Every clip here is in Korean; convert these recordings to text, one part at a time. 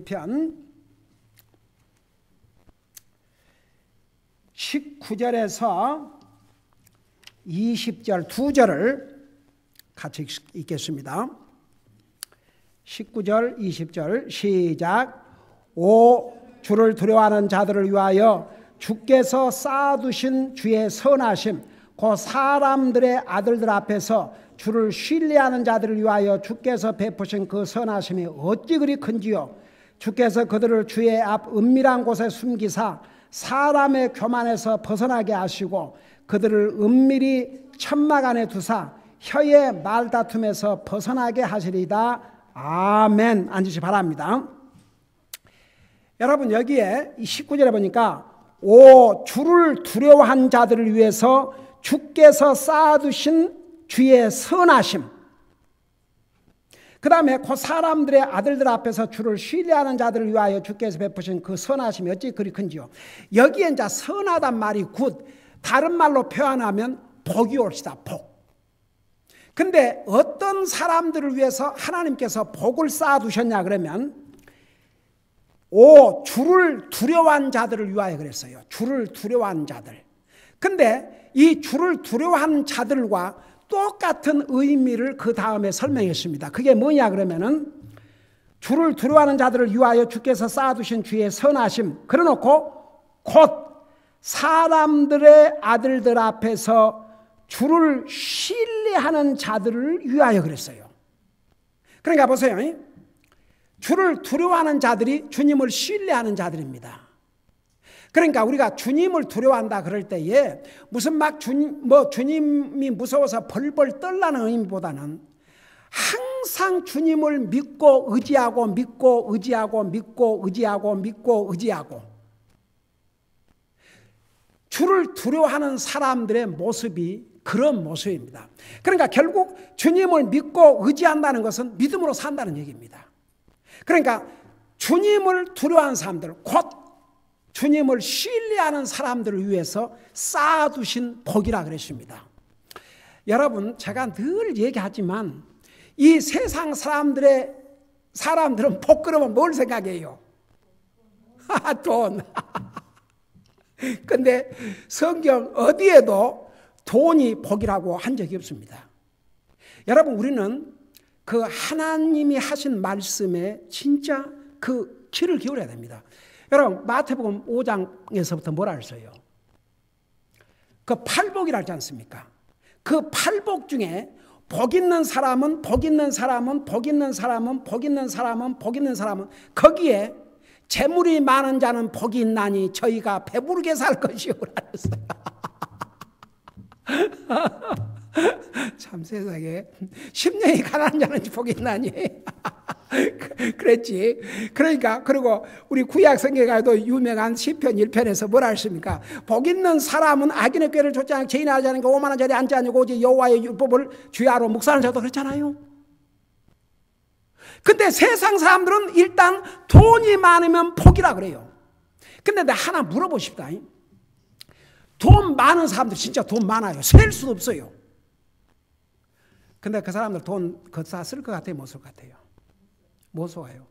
편 19절에서 20절 두 절을 같이 읽겠습니다. 19절 20절 시작. 오 주를 두려워하는 자들을 위하여 주께서 쌓아두신 주의 선하심 곧 사람들의 아들들 앞에서 주를 신뢰하는 자들을 위하여 주께서 베푸신 그 선하심이 어찌 그리 큰지요. 주께서 그들을 주의 앞 은밀한 곳에 숨기사 사람의 교만에서 벗어나게 하시고 그들을 은밀히 천막 안에 두사 혀의 말다툼에서 벗어나게 하시리이다. 아멘. 앉으시 바랍니다. 여러분 여기에 19절에 보니까 오 주를 두려워한 자들을 위해서 주께서 쌓아두신 주의 선하심, 그 다음에 그 사람들의 아들들 앞에서 주를 신뢰하는 자들을 위하여 주께서 베푸신 그 선하심이 어찌 그리 큰지요. 여기에 이제 선하단 말이 굿, 다른 말로 표현하면 복이 옳시다. 복. 근데 어떤 사람들을 위해서 하나님께서 복을 쌓아두셨냐 그러면 오 주를 두려워한 자들을 위하여 그랬어요. 주를 두려워한 자들. 근데 이 주를 두려워하는 자들과 똑같은 의미를 그 다음에 설명했습니다. 그게 뭐냐 그러면은 주를 두려워하는 자들을 위하여 주께서 쌓아두신 주의 선하심, 그래놓고 곧 사람들의 아들들 앞에서 주를 신뢰하는 자들을 위하여 그랬어요. 그러니까 보세요. 주를 두려워하는 자들이 주님을 신뢰하는 자들입니다. 그러니까 우리가 주님을 두려워한다 그럴 때에 무슨 막 주님이 무서워서 벌벌 떨라는 의미보다는 항상 주님을 믿고 의지하고 믿고 의지하고 믿고 의지하고 믿고 의지하고 주를 두려워하는 사람들의 모습이 그런 모습입니다. 그러니까 결국 주님을 믿고 의지한다는 것은 믿음으로 산다는 얘기입니다. 그러니까 주님을 두려워하는 사람들, 곧 주님을 신뢰하는 사람들을 위해서 쌓아두신 복이라 그랬습니다. 여러분 제가 늘 얘기하지만 이 세상 사람들은 복 그러면 뭘 생각해요? 돈. 근데 성경 어디에도 돈이 복이라고 한 적이 없습니다. 여러분 우리는 그 하나님이 하신 말씀에 진짜 그 귀를 기울여야 됩니다. 여러분 마태복음 5장에서부터 뭐라 했어요? 그 팔복이라 하지 않습니까? 그 팔복 중에 복 있는 사람은 복 있는 사람은 복 있는 사람은 복 있는 사람은 복 있는 사람은 거기에 재물이 많은 자는 복이 있나니 저희가 배부르게 살 것이요 그랬어요. 참 세상에 10년이 가난한 자는 복이 있나니 그랬지. 그러니까 그리고 우리 구약 성경에도 유명한 시편 1편에서 뭐라 했습니까? 복 있는 사람은 악인의 꾀를 좇지 않고 죄인을 하지 않고 오만한 자리에 앉지 않고 오직 여호와의 율법을 주야로 묵상하는 자도 그렇잖아요. 근데 세상 사람들은 일단 돈이 많으면 복이라 그래요. 근데 내가 하나 물어보십시다. 돈 많은 사람들 진짜 돈 많아요. 셀 수도 없어요. 근데 그 사람들 돈 그거 다 쓸 것 같아요? 못 쓸 것 같아요? 못 써요.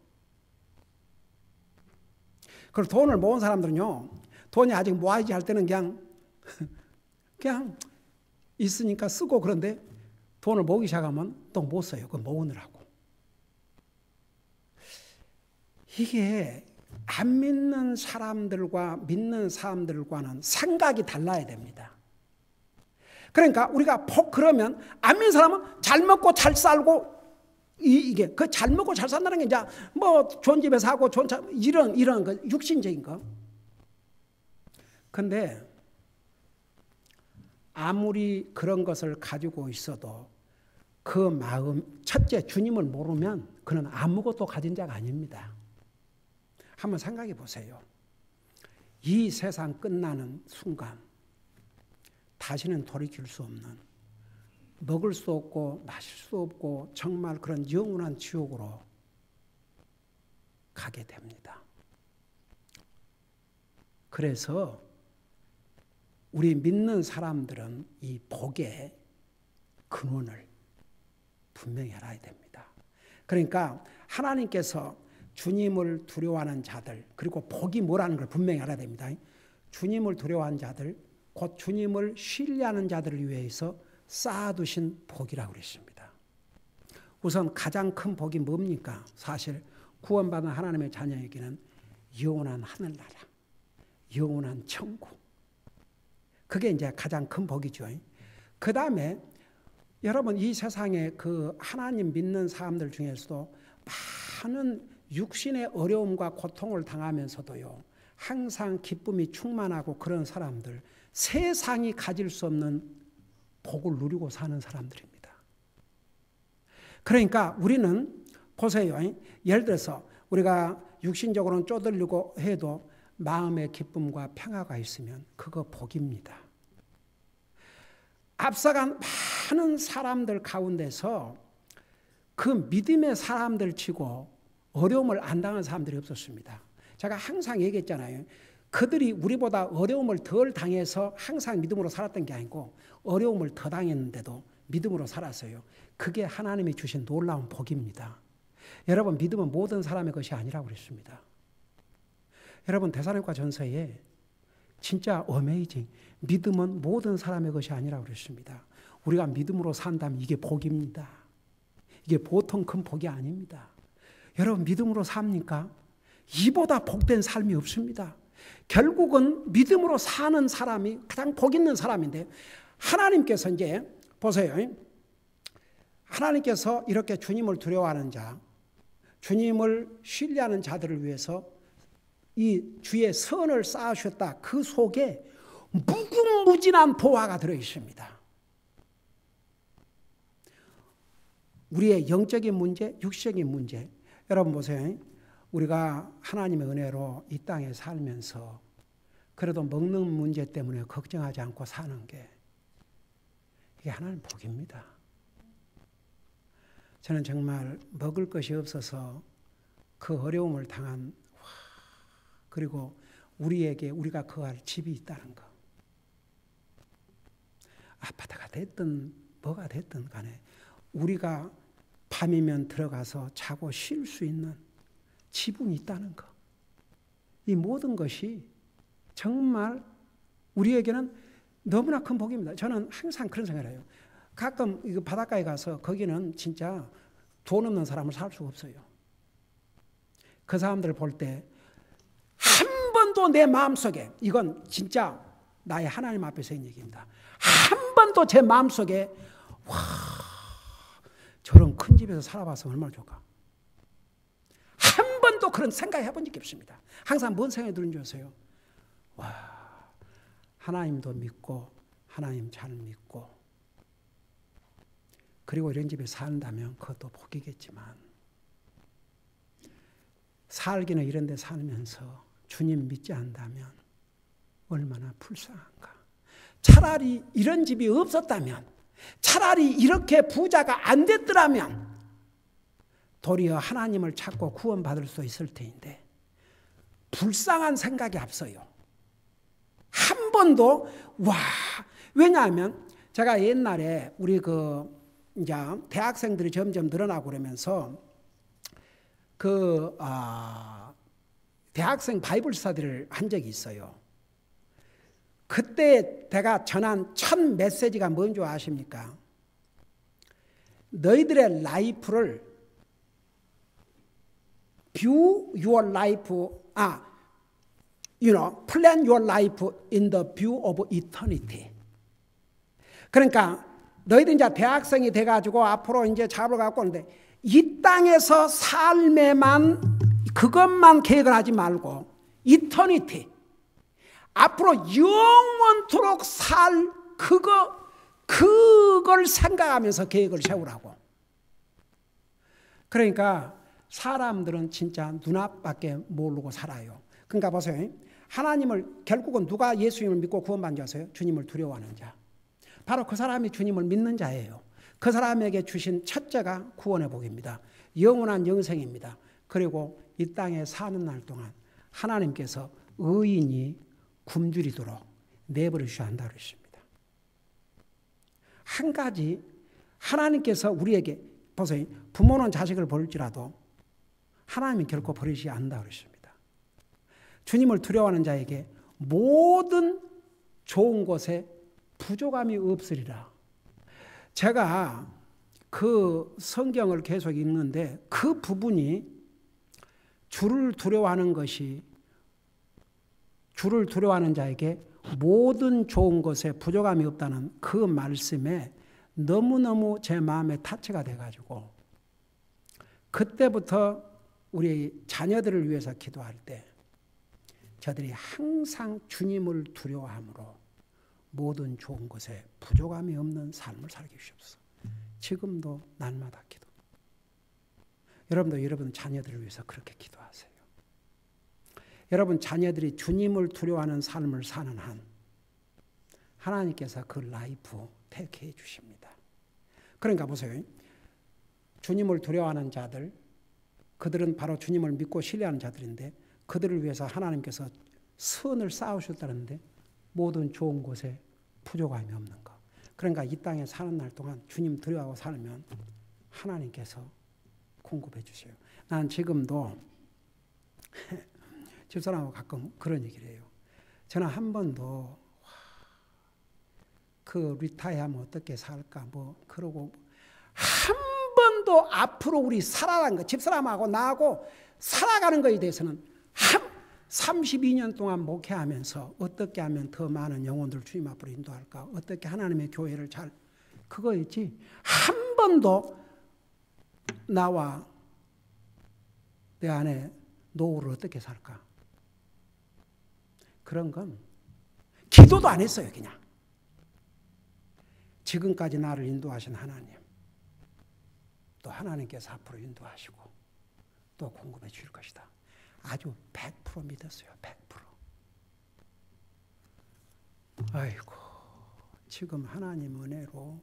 그리고 돈을 모은 사람들은요, 돈이 아직 모아야지 할 때는 그냥 있으니까 쓰고 그런데 돈을 모으기 시작하면 또 못 써요. 그거 모으느라고. 이게 안 믿는 사람들과 믿는 사람들과는 생각이 달라야 됩니다. 그러니까 우리가 그러면 안 믿는 사람은 잘 먹고 잘 살고 이게 그 잘 먹고 잘 산다는 게 이제 뭐 좋은 집에 사고 좋은 차 이런 거 육신적인 거. 근데 아무리 그런 것을 가지고 있어도 그 마음 첫째 주님을 모르면 그는 아무것도 가진 자가 아닙니다. 한번 생각해 보세요. 이 세상 끝나는 순간 다시는 돌이킬 수 없는 먹을 수 없고 마실 수 없고 정말 그런 영원한 지옥으로 가게 됩니다. 그래서 우리 믿는 사람들은 이 복의 근원을 분명히 알아야 됩니다. 그러니까 하나님께서 주님을 두려워하는 자들, 그리고 복이 뭐라는 걸 분명히 알아야 됩니다. 주님을 두려워하는 자들, 곧 주님을 신뢰하는 자들을 위해서 쌓아두신 복이라고 그랬습니다. 우선 가장 큰 복이 뭡니까? 사실 구원받은 하나님의 자녀에게는 영원한 하늘나라, 영원한 천국. 그게 이제 가장 큰 복이죠. 그 다음에 여러분, 이 세상에 그 하나님 믿는 사람들 중에서도 많은 육신의 어려움과 고통을 당하면서도요, 항상 기쁨이 충만하고 그런 사람들, 세상이 가질 수 없는 복을 누리고 사는 사람들입니다. 그러니까 우리는 보세요. 예를 들어서 우리가 육신적으로는 쪼들리고 해도 마음의 기쁨과 평화가 있으면 그거 복입니다. 앞서간 많은 사람들 가운데서 그 믿음의 사람들 치고 어려움을 안 당한 사람들이 없었습니다. 제가 항상 얘기했잖아요. 그들이 우리보다 어려움을 덜 당해서 항상 믿음으로 살았던 게 아니고 어려움을 더 당했는데도 믿음으로 살았어요. 그게 하나님이 주신 놀라운 복입니다. 여러분, 믿음은 모든 사람의 것이 아니라고 그랬습니다. 여러분, 데살로니가 전서에 진짜 어메이징, 믿음은 모든 사람의 것이 아니라고 그랬습니다. 우리가 믿음으로 산다면 이게 복입니다. 이게 보통 큰 복이 아닙니다. 여러분, 믿음으로 삽니까? 이보다 복된 삶이 없습니다. 결국은 믿음으로 사는 사람이 가장 복 있는 사람인데, 하나님께서 이제 보세요. 하나님께서 이렇게 주님을 두려워하는 자, 주님을 신뢰하는 자들을 위해서 이 주의 선을 쌓으셨다. 그 속에 무궁무진한 보화가 들어있습니다. 우리의 영적인 문제, 육적인 문제. 여러분 보세요. 우리가 하나님의 은혜로 이 땅에 살면서 그래도 먹는 문제 때문에 걱정하지 않고 사는 게 이게 하나님 복입니다. 저는 정말 먹을 것이 없어서 그 어려움을 당한, 그리고 우리가 거할 집이 있다는 거. 아파트가 됐든 뭐가 됐든 간에 우리가 밤이면 들어가서 자고 쉴 수 있는 지붕이 있다는 거. 이 모든 것이 정말 우리에게는 너무나 큰 복입니다. 저는 항상 그런 생각을 해요. 가끔 이거 바닷가에 가서 거기는 진짜 돈 없는 사람을 살 수가 없어요. 그 사람들을 볼 때 한 번도 내 마음속에, 이건 진짜 나의 하나님 앞에서 한 얘기입니다. 한 번도 제 마음속에 와, 저런 큰 집에서 살아봤으면 얼마나 좋을까. 한 번도 그런 생각 해본 적이 없습니다. 항상 뭔 생각이 드는 줄 아세요? 와, 하나님도 믿고 하나님 잘 믿고 그리고 이런 집에 산다면 그것도 복이겠지만 살기는 이런 데 살면서 주님 믿지 않다면 얼마나 불쌍한가. 차라리 이런 집이 없었다면, 차라리 이렇게 부자가 안 됐더라면 도리어 하나님을 찾고 구원받을 수 있을 텐데 불쌍한 생각이 앞서요. 한 번도. 왜냐하면 제가 옛날에 우리 이제 대학생들이 점점 늘어나고 그러면서 대학생 바이블 스터디를 한 적이 있어요. 그때 내가 전한 첫 메시지가 뭔지 아십니까? 너희들의 라이프를 view your life, plan your life in the view of eternity. 그러니까 너희들 이제 대학생이 돼가지고 앞으로 이제 잡으러 갖고 오는데 이 땅에서 삶에만 그것만 계획을 하지 말고 이터니티, 앞으로 영원토록 살 그걸 생각하면서 계획을 세우라고. 그러니까 사람들은 진짜 눈앞밖에 모르고 살아요. 그러니까 보세요. 하나님을 결국은 누가 예수님을 믿고 구원받는 줄 아세요? 주님을 두려워하는 자. 바로 그 사람이 주님을 믿는 자예요. 그 사람에게 주신 첫째가 구원의 복입니다. 영원한 영생입니다. 그리고 이 땅에 사는 날 동안 하나님께서 의인이 굶주리도록 내버려 주셔야 한다고 했습니다. 한 가지, 하나님께서 우리에게 보세요. 부모는 자식을 볼지라도 하나님이 결코 버리지 않는다 그러십니다. 주님을 두려워하는 자에게 모든 좋은 것에 부족함이 없으리라. 제가 그 성경을 계속 읽는데 그 부분이 주를 두려워하는 것이 주를 두려워하는 자에게 모든 좋은 것에 부족함이 없다는 그 말씀에 너무너무 제 마음에 타치가 돼가지고 그때부터 우리 자녀들을 위해서 기도할 때 저들이 항상 주님을 두려워함으로 모든 좋은 것에 부족함이 없는 삶을 살게 주옵소서. 지금도 날마다 기도. 여러분도 여러분 자녀들을 위해서 그렇게 기도하세요. 여러분 자녀들이 주님을 두려워하는 삶을 사는 한 하나님께서 그 라이프 택해 주십니다. 그러니까 보세요. 주님을 두려워하는 자들, 그들은 바로 주님을 믿고 신뢰하는 자들인데 그들을 위해서 하나님께서 선을 쌓으셨다는데 모든 좋은 곳에 부족함이 없는 것. 그러니까 이 땅에 사는 날 동안 주님 두려워하고 살면 하나님께서 공급해 주세요. 난 지금도 집사람하고 가끔 그런 얘기를 해요. 저는 한 번도 그 리타이어하면 어떻게 살까 뭐 그러고 한 번도 앞으로 우리 살아가는 거 집사람하고 나하고 살아가는 거에 대해서는 32년 동안 목회하면서 어떻게 하면 더 많은 영혼들 주님 앞으로 인도할까 어떻게 하나님의 교회를 잘 그거였지 한 번도 나와 내 안에 노후를 어떻게 살까 그런 건 기도도 안 했어요. 그냥 지금까지 나를 인도하신 하나님 또 하나님께서 앞으로 인도하시고 또 공급해 주실 것이다. 아주 100% 믿었어요. 100%. 아이고 지금 하나님 은혜로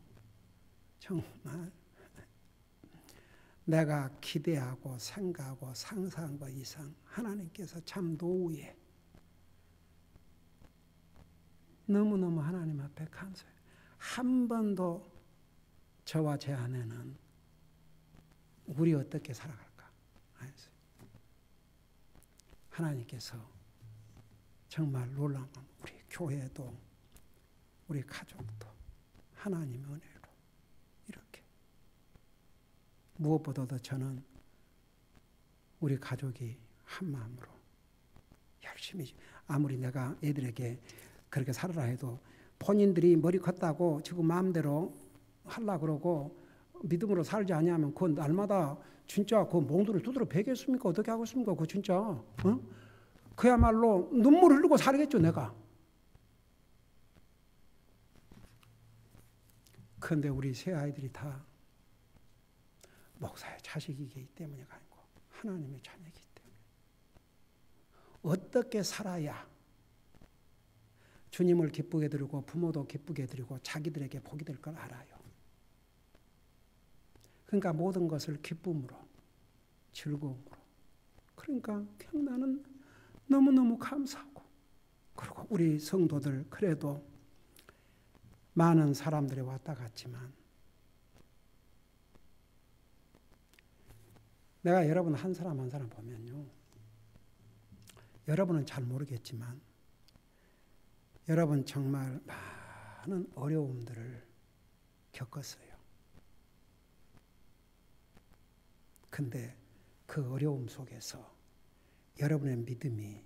정말 내가 기대하고 생각하고 상상한 것 이상 하나님께서 참 노후에 너무너무 하나님 앞에 감사해요. 한 번도 저와 제 아내는 우리 어떻게 살아갈까 했어요. 하나님께서 정말 놀라운 우리 교회도 우리 가족도 하나님 은혜로 이렇게 무엇보다도 저는 우리 가족이 한 마음으로 열심히 아무리 내가 애들에게 그렇게 살아라 해도 본인들이 머리 컸다고 지금 마음대로 하려고 그러고 믿음으로 살지 아니하면 그 날마다 진짜 그 몽둥이를 두드려 베겠습니까? 어떻게 하겠습니까? 그 진짜 그야말로 눈물 흘리고 살겠죠 내가. 그런데 우리 세 아이들이 다 목사의 자식이기 때문에가 아니고 하나님의 자녀이기 때문에 어떻게 살아야 주님을 기쁘게 드리고 부모도 기쁘게 드리고 자기들에게 복이 될 걸 알아요. 그러니까 모든 것을 기쁨으로 즐거움으로 그러니까 그냥 나는 너무너무 감사하고 그리고 우리 성도들 그래도 많은 사람들이 왔다 갔지만 내가 여러분 한 사람 한 사람 보면요 여러분은 잘 모르겠지만 여러분 정말 많은 어려움들을 겪었어요. 근데 그 어려움 속에서 여러분의 믿음이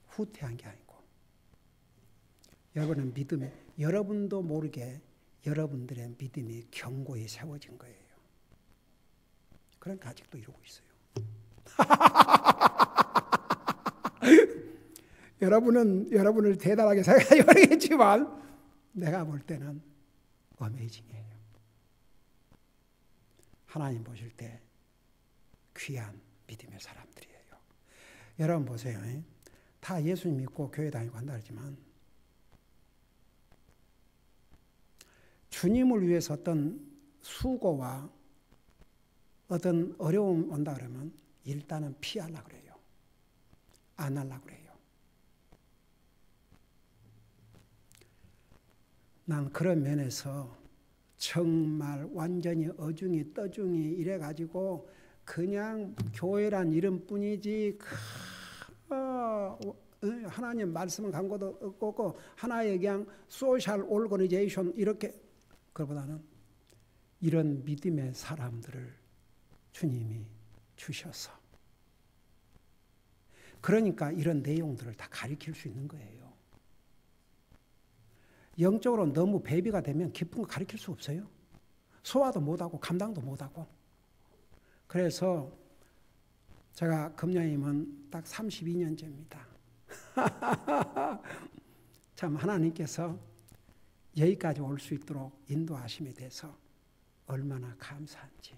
후퇴한 게 아니고 여러분의 믿음이 여러분도 모르게 여러분들의 믿음이 견고히 세워진 거예요. 그러니까 아직도 이러고 있어요. 여러분은 여러분을 대단하게 생각하지 모르겠지만 내가 볼 때는 어메이징이에요. 하나님 보실 때 귀한 믿음의 사람들이에요. 여러분 보세요. 다 예수님 믿고 교회 다니고 한다 그러지만 주님을 위해서 어떤 수고와 어떤 어려움 온다 그러면 일단은 피하려고 그래요. 안 하려고 그래요. 난 그런 면에서 정말 완전히 어중이 떠중이 이래가지고 그냥 교회란 이름뿐이지 하나님 말씀을 간것도 없고 하나의 그냥 소셜 오르거니제이션 이렇게 그보다는 이런 믿음의 사람들을 주님이 주셔서 그러니까 이런 내용들을 다 가르칠 수 있는 거예요. 영적으로 너무 배비가 되면 깊은 거 가르칠 수 없어요. 소화도 못하고 감당도 못하고. 그래서 제가 금녀임은 딱 32년째입니다. 참 하나님께서 여기까지 올 수 있도록 인도하심에 대해서 얼마나 감사한지.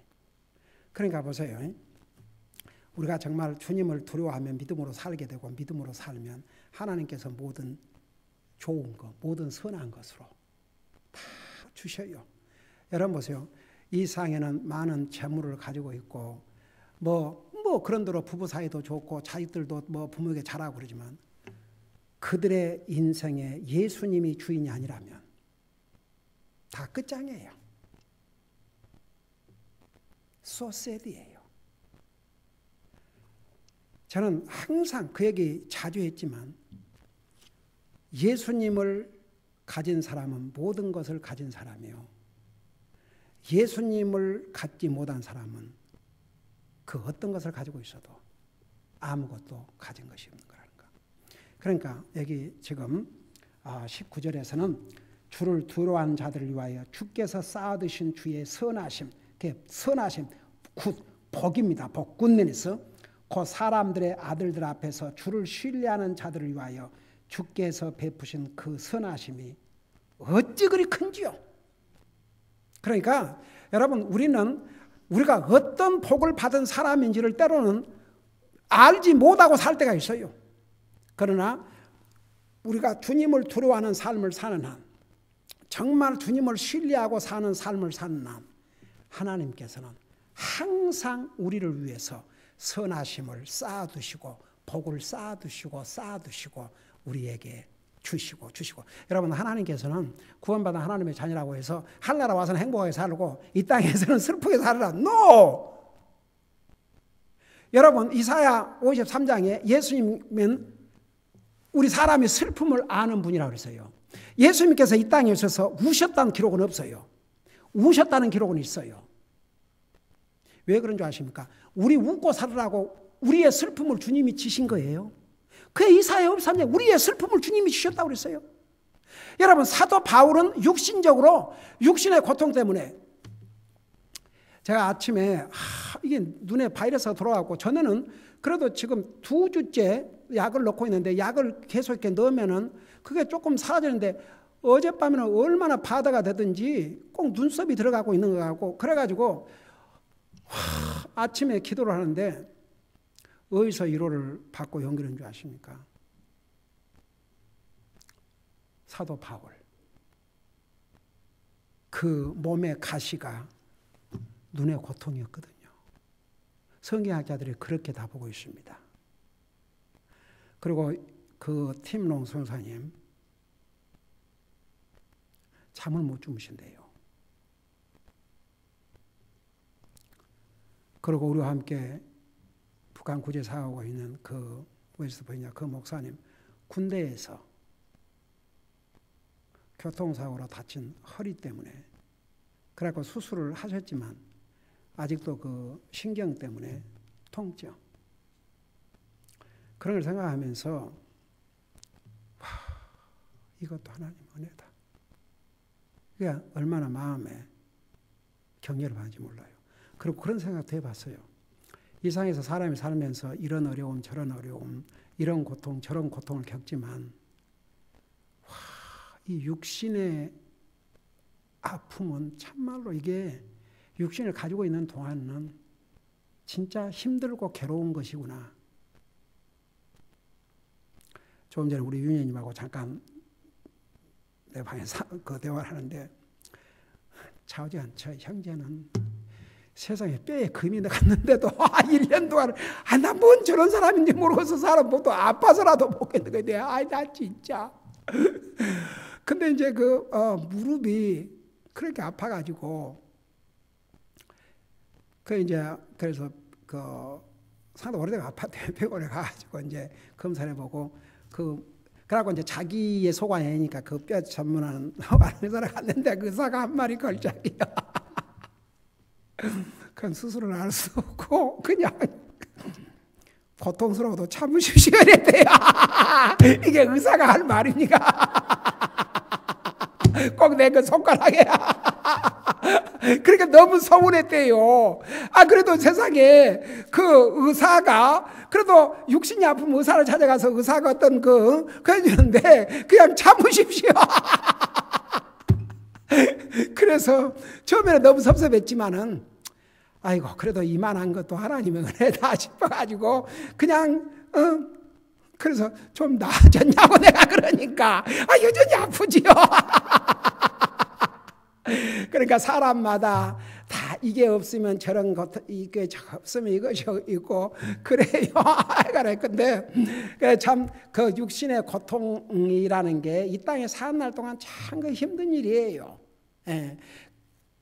그러니까 보세요. 우리가 정말 주님을 두려워하면 믿음으로 살게 되고 믿음으로 살면 하나님께서 모든 좋은 것, 모든 선한 것으로 다 주셔요. 여러분 보세요. 이 세상에는 많은 재물을 가지고 있고 뭐 그런대로 부부 사이도 좋고 자식들도 뭐 부모에게 잘하고 그러지만 그들의 인생에 예수님이 주인이 아니라면 다 끝장이에요. So sad이에요. 저는 항상 그 얘기 자주 했지만 예수님을 가진 사람은 모든 것을 가진 사람이요. 예수님을 갖지 못한 사람은 그 어떤 것을 가지고 있어도 아무것도 가진 것이 없는 거라는 거. 그러니까 여기 지금 19절에서는 주를 두려워하는 자들을 위하여 주께서 쌓아두신 주의 선하심, 선하심, 복입니다. 복, 굿네스. 그 사람들의 아들들 앞에서 주를 신뢰하는 자들을 위하여 주께서 베푸신 그 선하심이 어찌 그리 큰지요. 그러니까 여러분 우리가 어떤 복을 받은 사람인지를 때로는 알지 못하고 살 때가 있어요. 그러나 우리가 주님을 두려워하는 삶을 사는 한, 정말 주님을 신뢰하고 사는 삶을 사는 한 하나님께서는 항상 우리를 위해서 선하심을 쌓아두시고 복을 쌓아두시고 우리에게 주시고 여러분 하나님께서는 구원받은 하나님의 자녀라고 해서 하늘나라 와서는 행복하게 살고 이 땅에서는 슬프게 살아라. NO! 여러분 이사야 53장에 예수님은 우리 사람의 슬픔을 아는 분이라고 그랬어요. 예수님께서 이 땅에 오셔서 우셨다는 기록은 없어요. 우셨다는 기록은 있어요. 왜 그런 줄 아십니까? 우리 웃고 살으라고 우리의 슬픔을 주님이 지신 거예요. 그 이사야 53장에 우리의 슬픔을 주님이 주셨다고 그랬어요. 여러분 사도 바울은 육신적으로 육신의 고통 때문에 제가 아침에 이게 눈에 바이러스가 들어왔고 전에는 그래도 지금 2주째 약을 넣고 있는데 약을 계속 이렇게 넣으면은 그게 조금 사라지는데 어젯밤에는 얼마나 바다가 되든지 꼭 눈썹이 들어가고 있는 것 같고 그래가지고 아침에 기도를 하는데 어디서 위로를 받고 연결한 줄 아십니까? 사도 바울. 그 몸의 가시가 눈의 고통이었거든요. 성경학자들이 그렇게 다 보고 있습니다. 그리고 그 팀롱 선사님 잠을 못 주무신대요. 그리고 우리와 함께 북한 구제 사하고 있는 그 웨스트버지니아 그 목사님 군대에서 교통사고로 다친 허리 때문에 그래갖고 수술을 하셨지만 아직도 그 신경 때문에 통증 그런 걸 생각하면서 이것도 하나님 은혜다. 그게 얼마나 마음에 격려를 받는지 몰라요. 그리고 그런 생각도 해봤어요. 이 세상에서 사람이 살면서 이런 어려움 저런 어려움 이런 고통 저런 고통을 겪지만 이 육신의 아픔은 참말로 이게 육신을 가지고 있는 동안은 진짜 힘들고 괴로운 것이구나. 조금 전에 우리 윤현님하고 잠깐 내 방에서 그 대화를 하는데 차오지한 저 형제는 세상에 뼈에 금이 갔는데도 1년 동안 나 뭔 저런 사람인지 모르고서 사람 보도 아파서라도 먹겠는 거야. 나 진짜. 근데 이제 그 무릎이 그렇게 아파가지고 그 이제 그래서 상당히 오래된 아파트에 병원에 가가지고 이제 검사해보고 그러고 이제 자기의 소관이 아니니까 그 뼈 전문하는 의사를 갔는데 그 의사가 한 말이 걸작이야. 그건 수술을 할 수 없고 그냥 고통스러워도 참으십시오 이랬대요. 이게 의사가 할 말입니까? 꼭 내 그 손가락에. 그러니까 너무 서운했대요. 그래도 세상에 그 의사가 그래도 육신이 아프면 의사를 찾아가서 의사가 어떤 해주는데 그냥 참으십시오. 그래서 처음에는 너무 섭섭했지만은 아이고 그래도 이만한 것도 하나님의 은혜다 싶어가지고 그냥 그래서 좀 나아졌냐고 내가 그러니까 여전히 아프지요. 그러니까 사람마다 다 이게 없으면 저런 것, 이게 없으면 이것이 있고 그래요. 근데 참 그 육신의 고통이라는 게 이 땅에 사는 날 동안 참 그 힘든 일이에요. 예.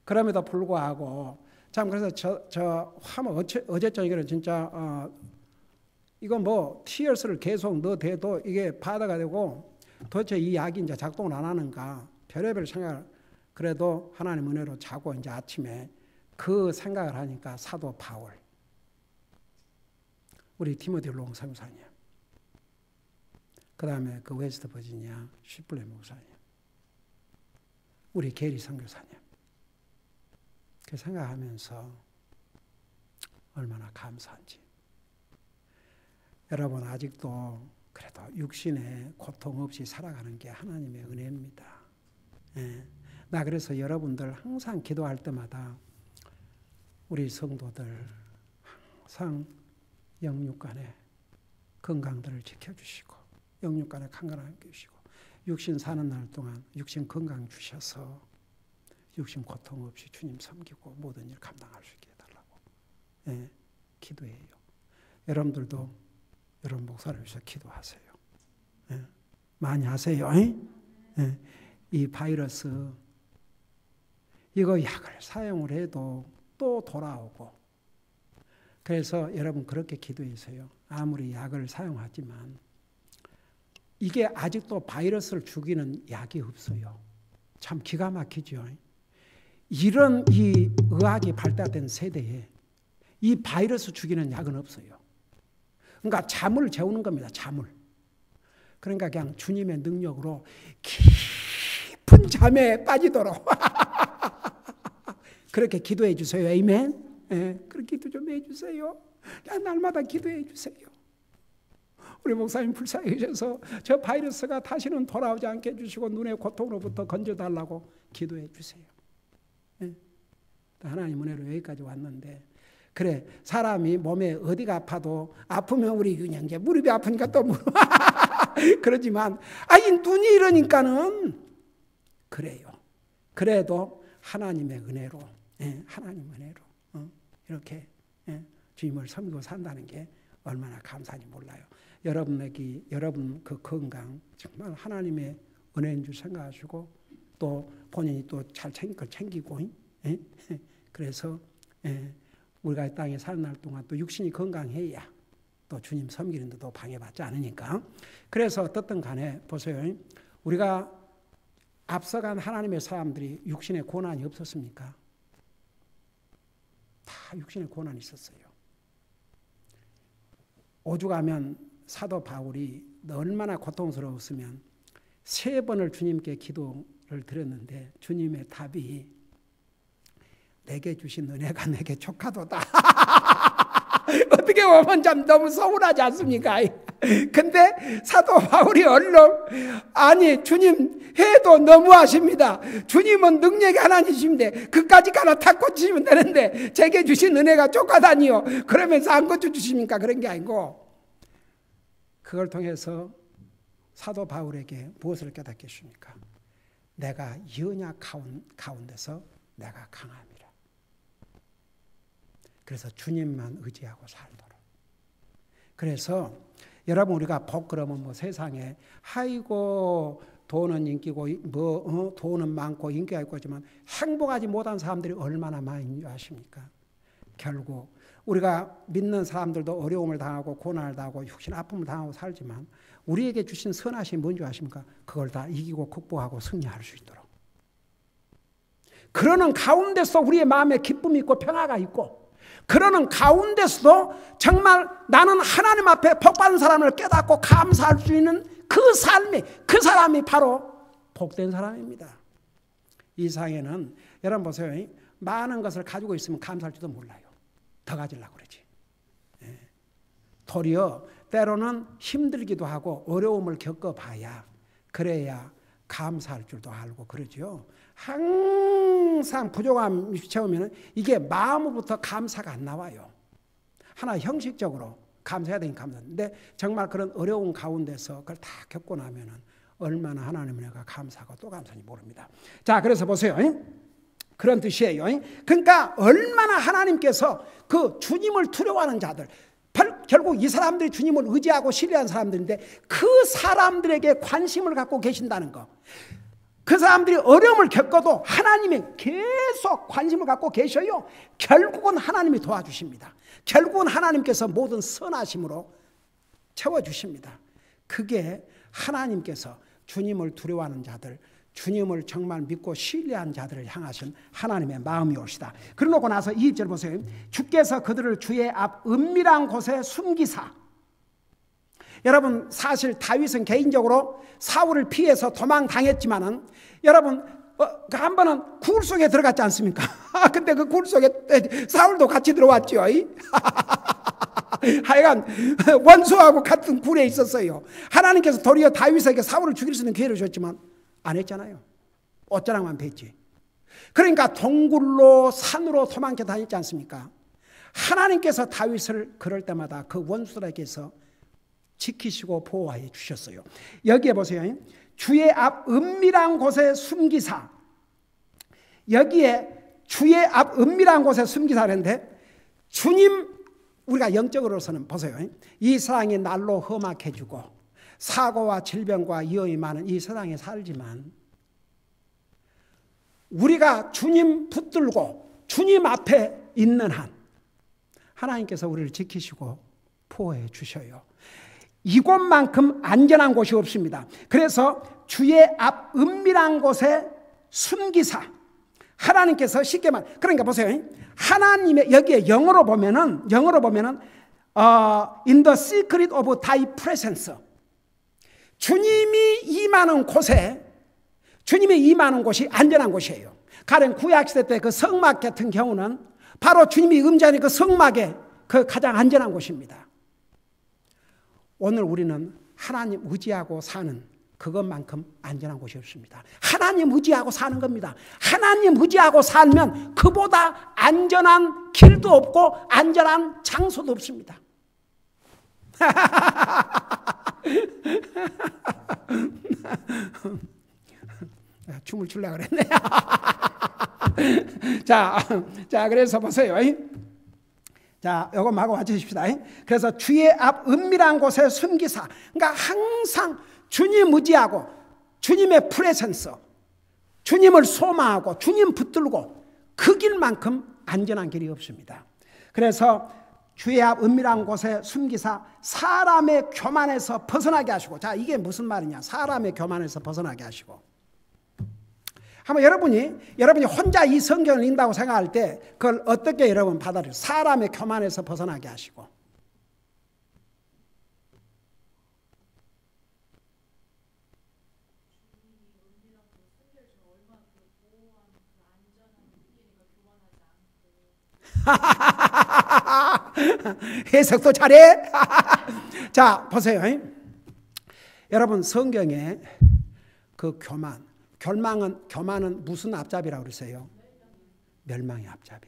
그럼에도 불구하고 참 그래서 저 하면 어제 저녁에는 진짜 이건 뭐 티어스를 계속 넣어대도 이게 바다가 되고 도대체 이 약이 이제 작동을 안 하는가 별의별 생각을 그래도 하나님 은혜로 자고 이제 아침에 그 생각을 하니까 사도 바울, 우리 티모티 롱 선교사님, 그 다음에 그 웨스트 버지니아 쉬플레 목사님, 우리 게리 선교사님, 그 생각하면서 얼마나 감사한지. 여러분 아직도 그래도 육신의 고통 없이 살아가는 게 하나님의 은혜입니다. 예. 나 그래서 여러분들 항상 기도할 때마다 우리 성도들 항상 영육간의 건강들을 지켜주시고 영육간의 건강을 주시고 육신 사는 날 동안 육신 건강 주셔서 육신 고통 없이 주님 섬기고 모든 일 감당할 수 있게 해달라고 기도해요. 여러분들도 여러분 목사를 위해서 기도하세요. 많이 하세요. 이 바이러스 이거 약을 사용을 해도 또 돌아오고 그래서 여러분 그렇게 기도해주세요. 아무리 약을 사용하지만 이게 아직도 바이러스를 죽이는 약이 없어요. 참 기가 막히죠. 이런 이 의학이 발달된 세대에 이 바이러스 죽이는 약은 없어요. 그러니까 잠을 재우는 겁니다. 잠을. 그러니까 그냥 주님의 능력으로 깊은 잠에 빠지도록 그렇게 기도해 주세요. 아멘. 그렇게 기도 좀 해주세요. 그냥 날마다 기도해 주세요. 우리 목사님 불쌍히 계셔서 저 바이러스가 다시는 돌아오지 않게 해주시고 눈의 고통으로부터 건져달라고 기도해 주세요. 하나님 은혜로 여기까지 왔는데 그래 사람이 몸에 어디가 아파도 아프면 우리 윤영재 무릎이 아프니까 또 무릎 그러지만 이 눈이 이러니까는 그래요. 그래도 하나님의 은혜로 하나님 은혜로 이렇게 주님을 섬기고 산다는 게 얼마나 감사한지 몰라요. 여러분 그 건강 정말 하나님의 은혜인 줄 생각하시고 또 본인이 또 잘 챙기고 그래서 우리가 이 땅에 사는 날 동안 또 육신이 건강해야 또 주님 섬기는 데도 방해받지 않으니까 그래서 어떻든 간에 보세요. 우리가 앞서간 하나님의 사람들이 육신의 고난이 없었습니까? 다 육신의 고난이 있었어요. 오죽하면 사도 바울이 얼마나 고통스러웠으면 3번을 주님께 기도를 드렸는데 주님의 답이 내게 주신 은혜가 내게 족하도다. 어떻게 보면 참 너무 서운하지 않습니까? 근데 사도 바울이 얼른 아니 주님 해도 너무하십니다. 주님은 능력이 하나님이신데 그까지 갈아타고 주시면 되는데 제게 주신 은혜가 족하다니요. 그러면서 안 고쳐주십니까? 그런 게 아니고 그걸 통해서 사도 바울에게 무엇을 깨닫게 해줍니까? 내가 연약 가운데서 내가 강함이라. 그래서 주님만 의지하고 살도록. 그래서 여러분 우리가 복 그러면 뭐 세상에 아이고 돈은 인기고 돈은 많고 인기가 있고 하지만 행복하지 못한 사람들이 얼마나 많이 아십니까? 결국 우리가 믿는 사람들도 어려움을 당하고 고난을 당하고 육신 아픔을 당하고 살지만 우리에게 주신 선하심이 뭔지 아십니까? 그걸 다 이기고 극복하고 승리할 수 있도록. 그러는 가운데서 우리의 마음에 기쁨이 있고 평화가 있고, 그러는 가운데서도 정말 나는 하나님 앞에 복받은 사람을 깨닫고 감사할 수 있는 그 삶이, 그 사람이 바로 복된 사람입니다. 이 세상에는 여러분 보세요. 많은 것을 가지고 있으면 감사할 줄도 몰라요. 더 가지려고 그러지. 도리어 때로는 힘들기도 하고 어려움을 겪어봐야, 그래야 감사할 줄도 알고 그러죠. 항상 부족함이 채우면 이게 마음으로부터 감사가 안 나와요. 하나 형식적으로 감사해야 되니까 감사하는데, 정말 그런 어려운 가운데서 그걸 다 겪고 나면은 얼마나 하나님의 은혜가 감사하고 또 감사한지 모릅니다. 자, 그래서 보세요. 그런 뜻이에요. 그러니까 얼마나 하나님께서 그 주님을 두려워하는 자들, 결국 이 사람들이 주님을 의지하고 신뢰한 사람들인데 그 사람들에게 관심을 갖고 계신다는 거. 그 사람들이 어려움을 겪어도 하나님이 계속 관심을 갖고 계셔요. 결국은 하나님이 도와주십니다. 결국은 하나님께서 모든 선하심으로 채워주십니다. 그게 하나님께서 주님을 두려워하는 자들, 주님을 정말 믿고 신뢰한 자들을 향하신 하나님의 마음이 옳시다. 그러고 나서 2절 보세요. 주께서 그들을 주의 앞 은밀한 곳에 숨기사. 여러분, 사실 다윗은 개인적으로 사울을 피해서 도망당했지만은, 여러분 한 번은 굴 속에 들어갔지 않습니까? 근데 그 굴 속에 사울도 같이 들어왔죠. 하여간 원수하고 같은 굴에 있었어요. 하나님께서 도리어 다윗에게 사울을 죽일 수 있는 기회를 줬지만 안 했잖아요. 옷자락만 뺐지. 그러니까 동굴로 산으로 도망쳐 다녔지 않습니까? 하나님께서 다윗을 그럴 때마다 그 원수들에게서 지키시고 보호해 주셨어요. 여기에 보세요. 주의 앞 은밀한 곳에 숨기사. 여기에 주의 앞 은밀한 곳에 숨기사 하는데, 주님, 우리가 영적으로서는 보세요. 이 세상이 날로 험악해지고 사고와 질병과 위험이 많은 이 세상에 살지만, 우리가 주님 붙들고 주님 앞에 있는 한 하나님께서 우리를 지키시고 보호해 주셔요. 이곳만큼 안전한 곳이 없습니다. 그래서 주의 앞 은밀한 곳에 숨기사. 하나님께서 쉽게 말, 그러니까 보세요. 하나님의, 여기에 영어로 보면은 in the secret of thy presence. 주님이 임하는 곳에, 주님이 임하는 곳이 안전한 곳이에요. 가령 구약시대 때 그 성막 같은 경우는 바로 주님이 임재하는 그 성막에 그 가장 안전한 곳입니다. 오늘 우리는 하나님 의지하고 사는 그것만큼 안전한 곳이 없습니다. 하나님 의지하고 사는 겁니다. 하나님 의지하고 살면 그보다 안전한 길도 없고 안전한 장소도 없습니다. 춤을 추려고 그랬네. 자, 그래서 보세요. 자, 요거 마구 맞추십시다. 그래서 주의 앞 은밀한 곳에 숨기사. 그러니까 항상 주님 의지하고 주님의 프레센스, 주님을 소망하고 주님 붙들고 그 길만큼 안전한 길이 없습니다. 그래서 주의 앞 은밀한 곳에 숨기사 사람의 교만에서 벗어나게 하시고. 자, 이게 무슨 말이냐? 사람의 교만에서 벗어나게 하시고. 한번 여러분이 혼자 이 성경을 읽는다고 생각할 때 그걸 어떻게 여러분 받아들여요? 사람의 교만에서 벗어나게 하시고. 해석도 잘해. 자, 보세요. 여러분, 성경에 그 교만은 무슨 앞잡이라고 그러세요? 멸망의 앞잡이.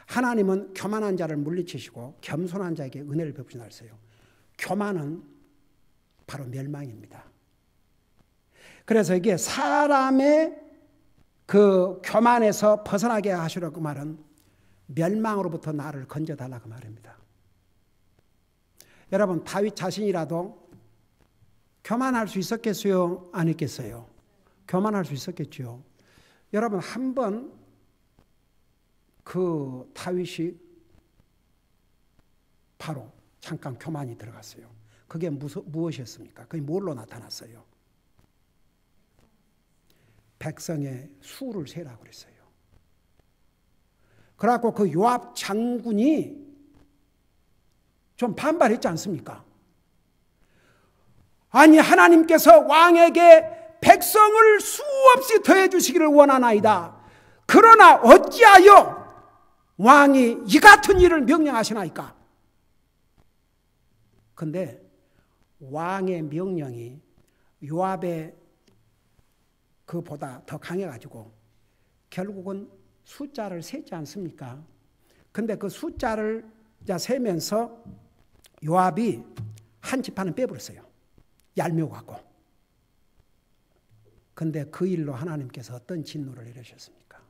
하나님은 교만한 자를 물리치시고 겸손한 자에게 은혜를 베푸신다 그랬어요. 교만은 바로 멸망입니다. 그래서 이게 사람의 그 교만에서 벗어나게 하시라고 말은 멸망으로부터 나를 건져달라고 말입니다. 여러분, 다윗 자신이라도 교만할 수 있었겠어요? 안 했겠어요? 교만할 수 있었겠죠. 여러분, 한번 그 다윗이 바로 잠깐 교만이 들어갔어요. 그게 무엇이었습니까? 그게 뭘로 나타났어요? 백성의 수를 세라고 그랬어요. 그래갖고 그 요압 장군이 좀 반발했지 않습니까? 아니, 하나님께서 왕에게 백성을 수없이 더해 주시기를 원하나이다. 그러나 어찌하여 왕이 이 같은 일을 명령하시나이까? 근데 왕의 명령이 요압의 그보다 더 강해가지고 결국은 숫자를 세지 않습니까? 근데 그 숫자를 세면서 요압이 한 지파는 빼버렸어요. 얄미워갖고. 근데 그 일로 하나님께서 어떤 진노를 내리셨습니까?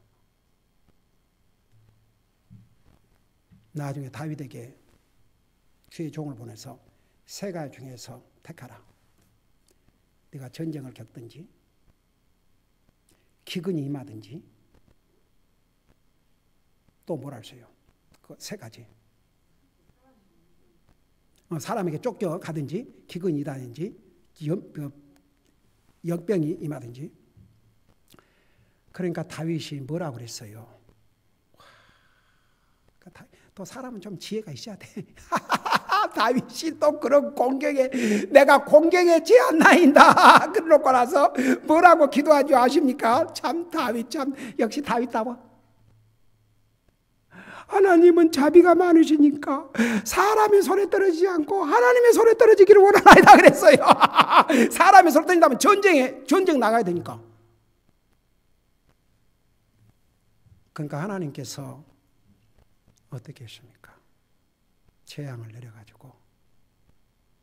나중에 다윗에게 주의 종을 보내서 세 가지 중에서 택하라. 네가 전쟁을 겪든지 기근이 임하든지 또 뭘 하세요? 그 세 가지. 사람에게 쫓겨가든지 기근이 이다든지 역병이 임하든지. 그러니까 다윗이 뭐라고 그랬어요? 또 사람은 좀 지혜가 있어야 돼. 다윗이 또 그런 공경에 내가 공경에 제한나인다 그러고 나서 뭐라고 기도하죠 아십니까? 참 다윗 참 역시 다윗다워. 하나님은 자비가 많으시니까 사람의 손에 떨어지지 않고 하나님의 손에 떨어지기를 원하나이다 그랬어요. 사람의 손에 떨어진다면 전쟁 나가야 되니까. 그러니까 하나님께서 어떻게 했습니까? 재앙을 내려가지고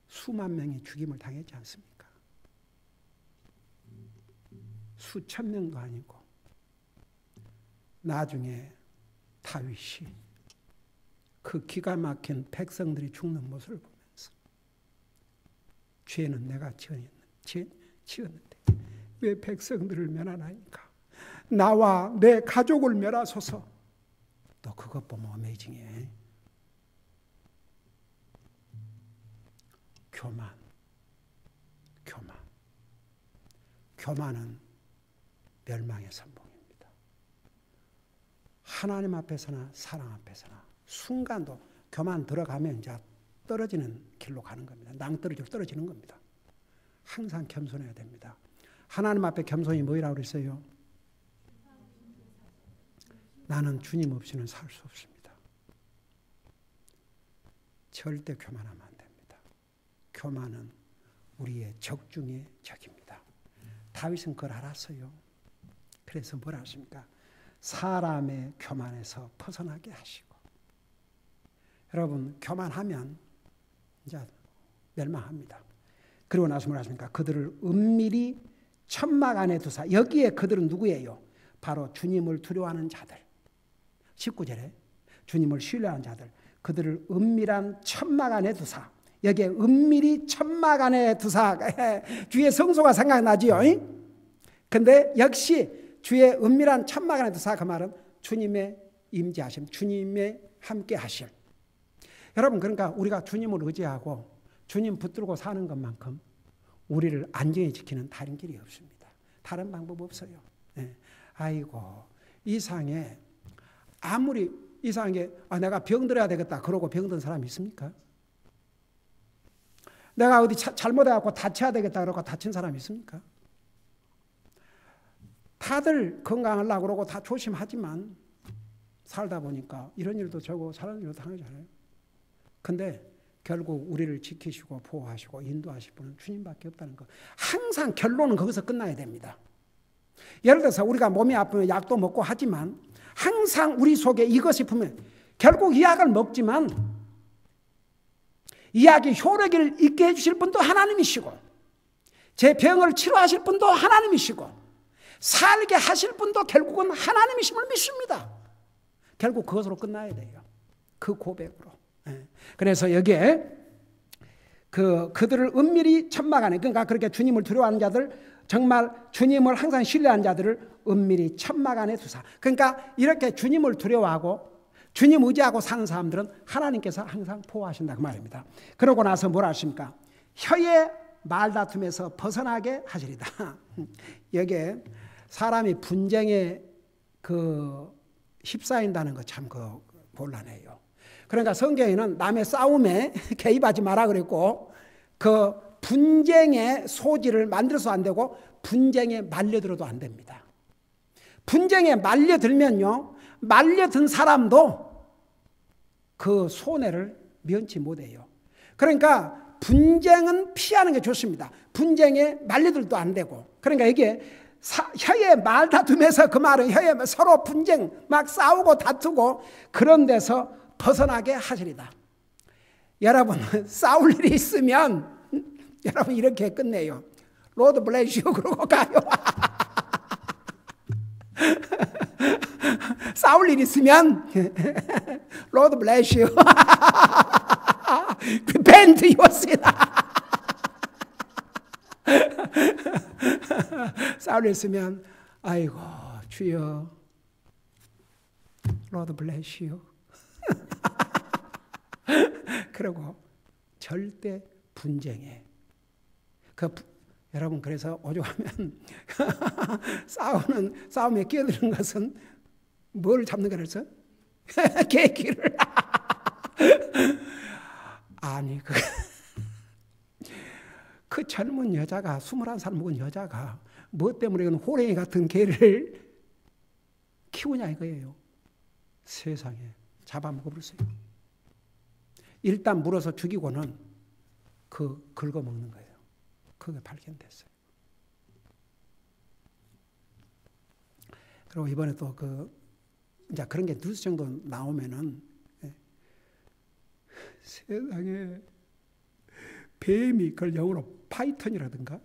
수만 명이 죽임을 당했지 않습니까? 수천 명도 아니고. 나중에 다윗이 그 기가 막힌 백성들이 죽는 모습을 보면서 죄는 내가 지었는데 왜 백성들을 멸하나이까? 나와 내 가족을 멸하소서. 또 그것 보면 어메이징해. 교만은 멸망의 선봉입니다. 하나님 앞에서나 사랑 앞에서나 순간도 교만 들어가면 이제 떨어지는 길로 가는 겁니다. 낭떠러지로 떨어지는 겁니다. 항상 겸손해야 됩니다. 하나님 앞에 겸손이 뭐라고 그랬어요? 나는 주님 없이는 살 수 없습니다. 절대 교만하면 안 됩니다. 교만은 우리의 적 중의 적입니다. 다윗은 그걸 알았어요. 그래서 뭘 하십니까? 사람의 교만에서 벗어나게 하시고. 여러분, 교만하면 이제 멸망합니다. 그리고 나서 뭘 하십니까? 그들을 은밀히 천막 안에 두사. 여기에 그들은 누구예요? 바로 주님을 두려워하는 자들. 19절에 주님을 신뢰하는 자들. 그들을 은밀한 천막 안에 두사. 여기에 은밀히 천막 안에 두사. 주의 성소가 생각나지요. 근데 역시 주의 은밀한 천막 안에 두사. 그 말은 주님의 임재하심, 주님의 함께 하심. 여러분, 그러니까 우리가 주님을 의지하고 주님 붙들고 사는 것만큼 우리를 안전히 지키는 다른 길이 없습니다. 다른 방법 없어요. 아이고, 이상해. 아무리 이상하게 내가 병들어야 되겠다 그러고 병든 사람이 있습니까? 내가 어디 잘못해갖고 다쳐야 되겠다 그러고 다친 사람이 있습니까? 다들 건강하려고 그러고 다 조심하지만 살다 보니까 이런 일도 저고 저런 일도 당하잖아요. 근데 결국 우리를 지키시고 보호하시고 인도하실 분은 주님밖에 없다는 거. 항상 결론은 거기서 끝나야 됩니다. 예를 들어서 우리가 몸이 아프면 약도 먹고 하지만 항상 우리 속에 이것이 품면 결국 이 약을 먹지만 이 약이 효력을 있게 해주실 분도 하나님이시고 제 병을 치료하실 분도 하나님이시고 살게 하실 분도 결국은 하나님이심을 믿습니다. 결국 그것으로 끝나야 돼요. 그 고백으로. 그래서 여기에 그들을 은밀히 천막 안에, 그러니까 그렇게 주님을 두려워하는 자들 정말 주님을 항상 신뢰한 자들을 은밀히 천막 안에 두사. 그러니까 이렇게 주님을 두려워하고 주님 의지하고 사는 사람들은 하나님께서 항상 보호하신다 그 말입니다. 그러고 나서 뭐라 하십니까? 혀의 말다툼에서 벗어나게 하시리다. 여기에 사람이 분쟁에 휩싸인다는 거 참 곤란해요. 그러니까 성경에는 남의 싸움에 개입하지 마라 그랬고 그 분쟁의 소지를 만들어서 안 되고 분쟁에 말려들어도 안 됩니다. 분쟁에 말려들면요, 말려든 사람도 그 손해를 면치 못해요. 그러니까 분쟁은 피하는 게 좋습니다. 분쟁에 말려들도 안 되고. 그러니까 이게 혀의 말다툼에서 그 말은 혀에 서로 분쟁 막 싸우고 다투고 그런 데서 벗어나게 하시리다. 여러분 싸울 일이 있으면 여러분 이렇게 끝내요. 로드 블레스 유 그러고 가요. 싸울 일 있으면 로드 블레스 유 밴드 요시다. 싸울 일 있으면 아이고 주여 로드 블레스 유 그러고 절대 분쟁에 여러분 그래서 오죽하면 싸움에 끼어드는 것은 뭘 잡는 거라 그랬어? 개기를. 아니 그 젊은 여자가 21살 먹은 여자가 뭐 때문에 이건 호랭이 같은 개를 키우냐 이거예요. 세상에 잡아먹어버렸어요. 일단 물어서 죽이고는 긁어먹는 거예요. 그게 발견됐어요. 그리고 이번에 또 이제 그런 게 뉴스 정도 나오면은 세상에 뱀이 그걸 영어로 파이턴이라든가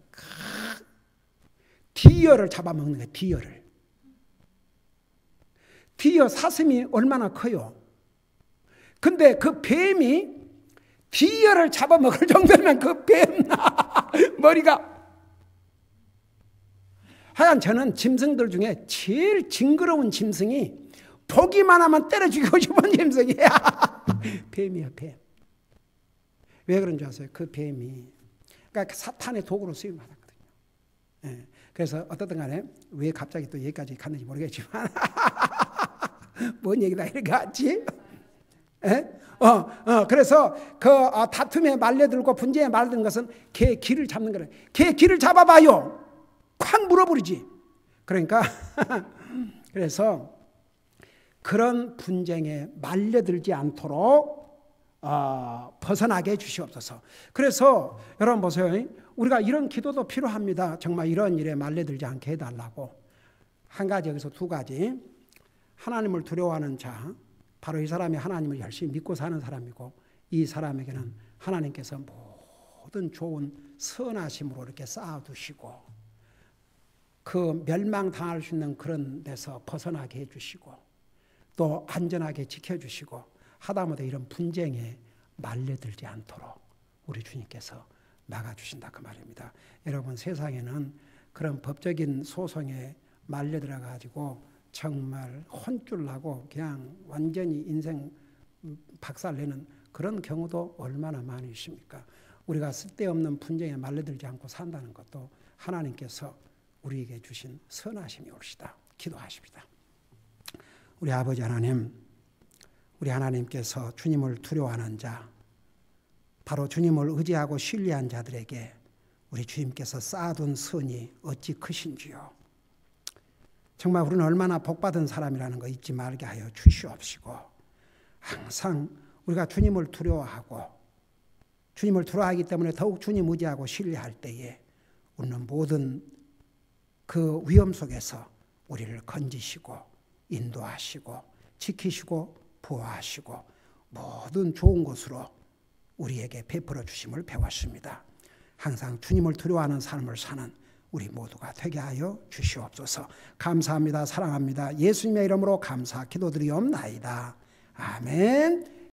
디어를 잡아먹는 거예요. 디어를. 디어 사슴이 얼마나 커요. 근데 그 뱀이 디어를 잡아먹을 정도면 그 뱀 머리가 하여간 저는 짐승들 중에 제일 징그러운 짐승이 보기만 하면 때려 죽이고 싶은 짐승이야. 뱀이야 뱀. 왜 그런 줄 아세요? 그 뱀이 그러니까 사탄의 도구로 쓰임받았거든요. 예. 그래서 어떻든 간에 왜 갑자기 또 여기까지 갔는지 모르겠지만 뭔 얘기다 이렇게 왔지? 예? 그래서 다툼에 말려들고 분쟁에 말려드는 것은 개 귀를 잡는 거래. 개 귀를 잡아봐요. 콱 물어버리지. 그러니까 그래서 그런 분쟁에 말려들지 않도록 벗어나게 해주시옵소서. 그래서 여러분 보세요. 우리가 이런 기도도 필요합니다. 정말 이런 일에 말려들지 않게 해달라고. 한 가지 여기서 두 가지. 하나님을 두려워하는 자, 바로 이 사람이 하나님을 열심히 믿고 사는 사람이고 이 사람에게는 하나님께서 모든 좋은 선하심으로 이렇게 쌓아두시고 그 멸망당할 수 있는 그런 데서 벗어나게 해주시고 또 안전하게 지켜주시고 하다못해 이런 분쟁에 말려들지 않도록 우리 주님께서 막아주신다 그 말입니다. 여러분 세상에는 그런 법적인 소송에 말려들어 가지고 정말 혼쭐 나고 그냥 완전히 인생 박살내는 그런 경우도 얼마나 많이 있습니까? 우리가 쓸데없는 분쟁에 말려들지 않고 산다는 것도 하나님께서 우리에게 주신 선하심이 옵시다. 기도하십시다. 우리 아버지 하나님, 우리 하나님께서 주님을 두려워하는 자, 바로 주님을 의지하고 신뢰한 자들에게 우리 주님께서 쌓아둔 선이 어찌 크신지요. 정말 우리는 얼마나 복받은 사람이라는 거 잊지 말게 하여 주시옵시고 항상 우리가 주님을 두려워하고 주님을 두려워하기 때문에 더욱 주님 의지하고 신뢰할 때에 우리는 모든 그 위험 속에서 우리를 건지시고 인도하시고 지키시고 보호하시고 모든 좋은 것으로 우리에게 베풀어 주심을 배웠습니다. 항상 주님을 두려워하는 삶을 사는 우리 모두가 되게 하여 주시옵소서. 감사합니다. 사랑합니다. 예수님의 이름으로 감사 기도드리옵나이다. 아멘.